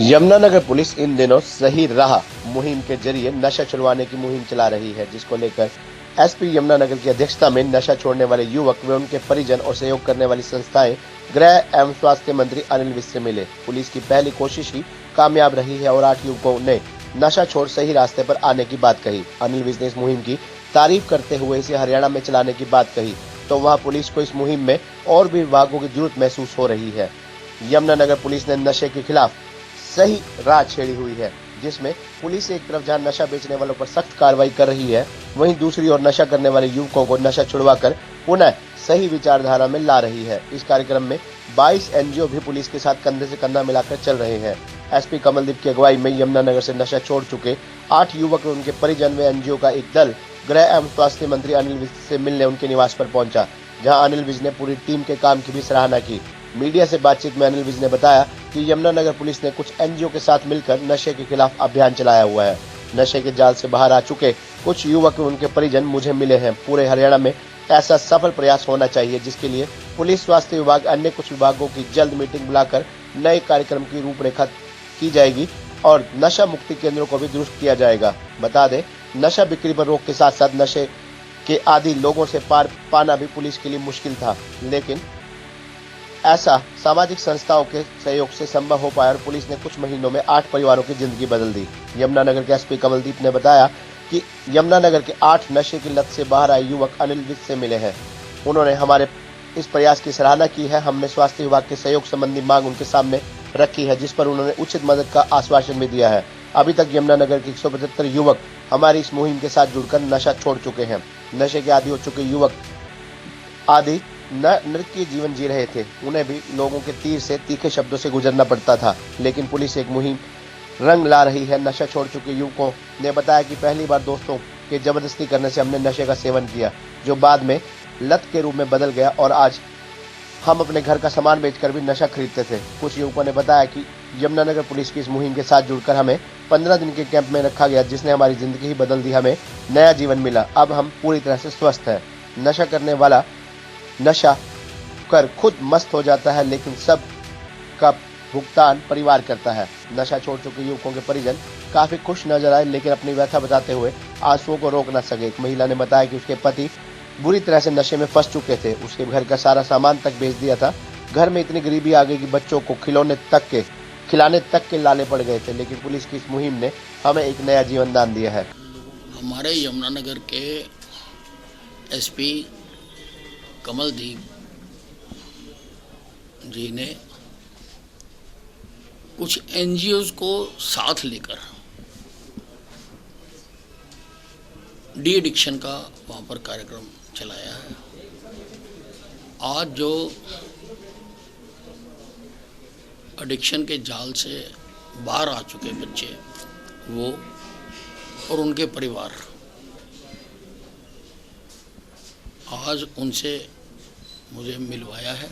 Yamunanagar police इन दिनों सही राह मुहिम के जरिए नशा छुड़वाने की मुहिम चला रही है, जिसको लेकर एसपी यमुनानगर की अध्यक्षता में नशा छोड़ने वाले युवक व उनके परिजन और सहयोग करने वाली संस्थाएं गृह एवं स्वास्थ्य मंत्री अनिल विज से मिले। पुलिस की पहली कोशिश ही कामयाब रही है और 8 युवकों ने नशा छोड़ सही रास्ते पर आने की बात कही। अनिल विज ने इस मुहिम की तारीफ करते हुए इसे हरियाणा में चलाने की बात कही, तो वहाँ पुलिस को इस मुहिम में और भी विभागों की जरूरत महसूस हो रही है। यमुनानगर पुलिस ने नशे के खिलाफ सही राह छेड़ी हुई है, जिसमें पुलिस एक तरफ जहां नशा बेचने वालों पर सख्त कार्रवाई कर रही है, वहीं दूसरी ओर नशा करने वाले युवकों को नशा छुड़वाकर पुनः सही विचारधारा में ला रही है। इस कार्यक्रम में 22 एनजीओ भी पुलिस के साथ कंधे से कंधा मिलाकर चल रहे हैं। एसपी कमलदीप की अगुवाई में यमुनानगर से नशा छोड़ चुके 8 युवक और उनके परिजन व एनजीओ का एक दल गृह एवं स्वास्थ्य मंत्री अनिल विज से मिलने उनके निवास पर पहुंचा, जहां अनिल विज ने पूरी टीम के काम की भी सराहना की। मीडिया से बातचीत में अनिल विज ने बताया कि यमुनानगर पुलिस ने कुछ एनजीओ के साथ मिलकर नशे के खिलाफ अभियान चलाया हुआ है। नशे के जाल से बाहर आ चुके कुछ युवक और उनके परिजन मुझे मिले हैं। पूरे हरियाणा में ऐसा सफल प्रयास होना चाहिए, जिसके लिए पुलिस, स्वास्थ्य विभाग, अन्य कुछ विभागों की जल्द मीटिंग बुलाकर नए कार्यक्रम की रूपरेखा की जाएगी और नशा मुक्ति केंद्रों को भी दुरुस्त किया जाएगा। बता दें, नशा बिक्री पर रोक के साथ साथ नशे के आदी लोगों से पार पाना भी पुलिस के लिए मुश्किल था, लेकिन ऐसा सामाजिक संस्थाओं के सहयोग से संभव हो पाया और पुलिस ने कुछ महीनों में 8 परिवारों की जिंदगी बदल दी। यमुनानगर के एसपी कमलदीप ने बताया कि यमुनानगर के 8 नशे की लत से बाहर आए युवक अनिल विज से मिले हैं। उन्होंने हमारे इस प्रयास की सराहना की है। हमने स्वास्थ्य विभाग के सहयोग संबंधी मांग उनके सामने रखी है, जिस पर उन्होंने उचित मदद का आश्वासन भी दिया है। अभी तक यमुनानगर के 175 युवक हमारी इस मुहिम के साथ जुड़कर नशा छोड़ चुके हैं। नशे के आदी हो चुके युवक आदि नरकीय जीवन जी रहे थे, उन्हें भी लोगों के तीर से तीखे शब्दों से गुजरना पड़ता था, लेकिन पुलिस एक मुहिम रंग ला रही है। नशा छोड़ चुके युवकों ने बताया कि पहली बार दोस्तों के जबरदस्ती करने से हमने नशे का सेवन किया, जो बाद में लत के रूप में बदल गया और आज हम अपने घर का सामान बेचकर भी नशा खरीदते थे। कुछ युवकों ने बताया कि यमुनानगर पुलिस की इस मुहिम के साथ जुड़कर हमें 15 दिन के कैंप में रखा गया, जिसने हमारी जिंदगी ही बदल दी, हमें नया जीवन मिला। अब हम पूरी तरह से स्वस्थ हैं। नशा करने वाला नशा कर खुद मस्त हो जाता है, लेकिन सब का भुगतान परिवार करता है। नशा छोड़ चुके युवकों के परिजन काफी खुश नजर आए, लेकिन अपनी व्यथा बताते हुए आंसुओं को रोक न सके। एक महिला ने बताया कि उसके पति बुरी तरह से नशे में फंस चुके थे, उसके घर का सारा सामान तक बेच दिया था। घर में इतनी गरीबी आ गई कि बच्चों को खिलाने तक के लाले पड़ गए थे, लेकिन पुलिस की इस मुहिम ने हमें एक नया जीवन दान दिया है। हमारे यमुनानगर के एसपी कमलदीप जी ने कुछ एनजीओज को साथ लेकर डी एडिक्शन का वहाँ पर कार्यक्रम चलाया है। आज जो एडिक्शन के जाल से बाहर आ चुके बच्चे, वो और उनके परिवार, आज उनसे मुझे मिलवाया है।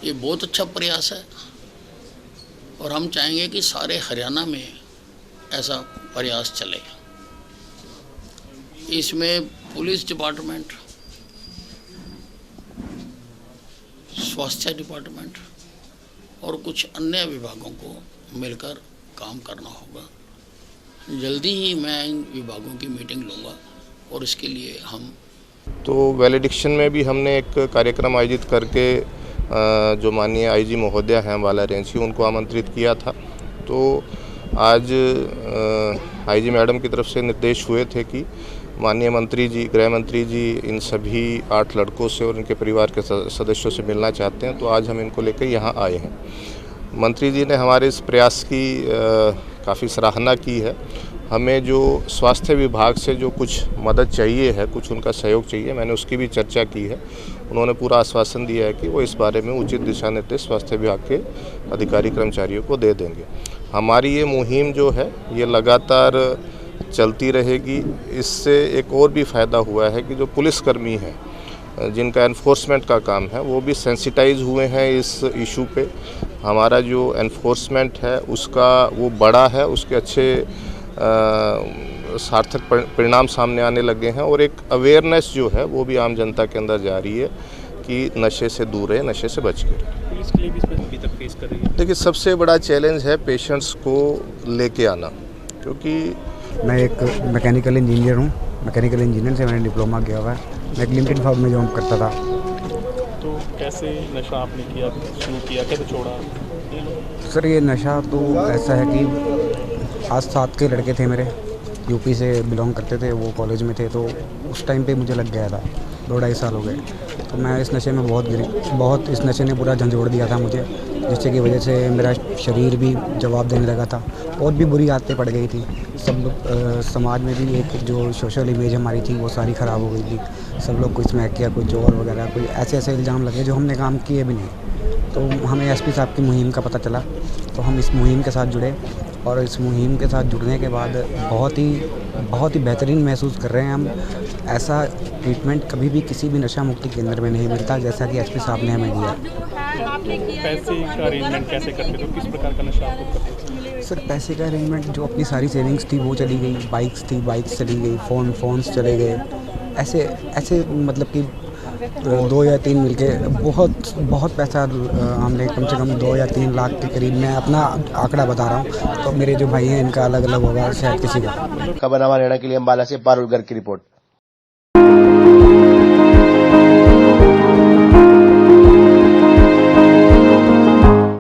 ये बहुत अच्छा प्रयास है और हम चाहेंगे कि सारे हरियाणा में ऐसा प्रयास चले। इसमें पुलिस डिपार्टमेंट, स्वास्थ्य डिपार्टमेंट और कुछ अन्य विभागों को मिलकर काम करना होगा। जल्दी ही मैं इन विभागों की मीटिंग लूँगा और इसके लिए हम वेल एडिक्शन में भी हमने एक कार्यक्रम आयोजित करके जो माननीय आईजी महोदया हैं अम्बाला रेंज की, उनको आमंत्रित किया था। तो आज आईजी मैडम की तरफ से निर्देश हुए थे कि माननीय मंत्री जी, गृह मंत्री जी इन सभी 8 लड़कों से और उनके परिवार के सदस्यों से मिलना चाहते हैं, तो आज हम इनको लेकर यहाँ आए हैं। मंत्री जी ने हमारे इस प्रयास की काफ़ी सराहना की है। हमें जो स्वास्थ्य विभाग से जो कुछ मदद चाहिए है, कुछ उनका सहयोग चाहिए, मैंने उसकी भी चर्चा की है। उन्होंने पूरा आश्वासन दिया है कि वो इस बारे में उचित दिशा निर्देश स्वास्थ्य विभाग के अधिकारी कर्मचारियों को दे देंगे। हमारी ये मुहिम जो है ये लगातार चलती रहेगी। इससे एक और भी फ़ायदा हुआ है कि जो पुलिसकर्मी हैं, जिनका एनफोर्समेंट का काम है, वो भी सेंसिटाइज हुए हैं इस इशू पे। हमारा जो एनफोर्समेंट है उसका वो बड़ा है, उसके अच्छे सार्थक परिणाम सामने आने लगे हैं और एक अवेयरनेस जो है वो भी आम जनता के अंदर जा रही है कि नशे से दूर रहे, नशे से बच के रहे। पुलिस के लिए भी इसमें अभी तक फेस कर रही है। देखिए, सबसे बड़ा चैलेंज है पेशेंट्स को लेके आना, क्योंकि मैं एक मैकेनिकल इंजीनियर हूँ। मैकेनिकल इंजीनियर से मैंने डिप्लोमा किया हुआ है। मैं एक लिमिटेड फॉर्म में जॉब करता था। तो कैसे नशा आपने किया, शुरू किया, कैसे छोड़ा? सर ये नशा तो ऐसा है कि आज 7 के लड़के थे मेरे, यूपी से बिलोंग करते थे, वो कॉलेज में थे, तो उस टाइम पे मुझे लग गया था। 2-2.5 साल हो गए, तो मैं इस नशे में बहुत इस नशे ने पूरा झंझोड़ दिया था मुझे, जिससे की वजह से मेरा शरीर भी जवाब देने लगा था और भी बुरी आदतें पड़ गई थी। समाज में भी एक जो सोशल इमेज हमारी थी वो सारी ख़राब हो गई थी। सब लोग कोई स्मैक किया, कोई चोर वगैरह, कोई ऐसे इल्ज़ाम लगे जो हमने काम किए भी नहीं। तो हमें एसपी साहब की मुहिम का पता चला, तो हम इस मुहिम के साथ जुड़े और इस मुहिम के साथ जुड़ने के बाद बहुत ही बेहतरीन महसूस कर रहे हैं हम। ऐसा ट्रीटमेंट कभी भी किसी भी नशा मुक्ति केंद्र में नहीं मिलता जैसा कि एसपी साहब ने हमें दिया। पैसे का अरेंजमेंट कैसे करते थे, किस प्रकार का नशा आपको करते थे? सर पैसे का अरेंजमेंट, जो अपनी सारी सेविंग्स थी वो चली गई, बाइक्स चली गई, फ़ोन्स चले गए, ऐसे मतलब कि 2 या 3 मिलके बहुत पैसा हमने कम से कम 2 या 3 लाख के करीब, मैं अपना आंकड़ा बता रहा हूँ, तो मेरे जो भाई हैं इनका अलग अलग होगा, शायद किसी का। खबर हमारे हरियाणा के लिए अम्बाला से पारुल गर्ग की रिपोर्ट।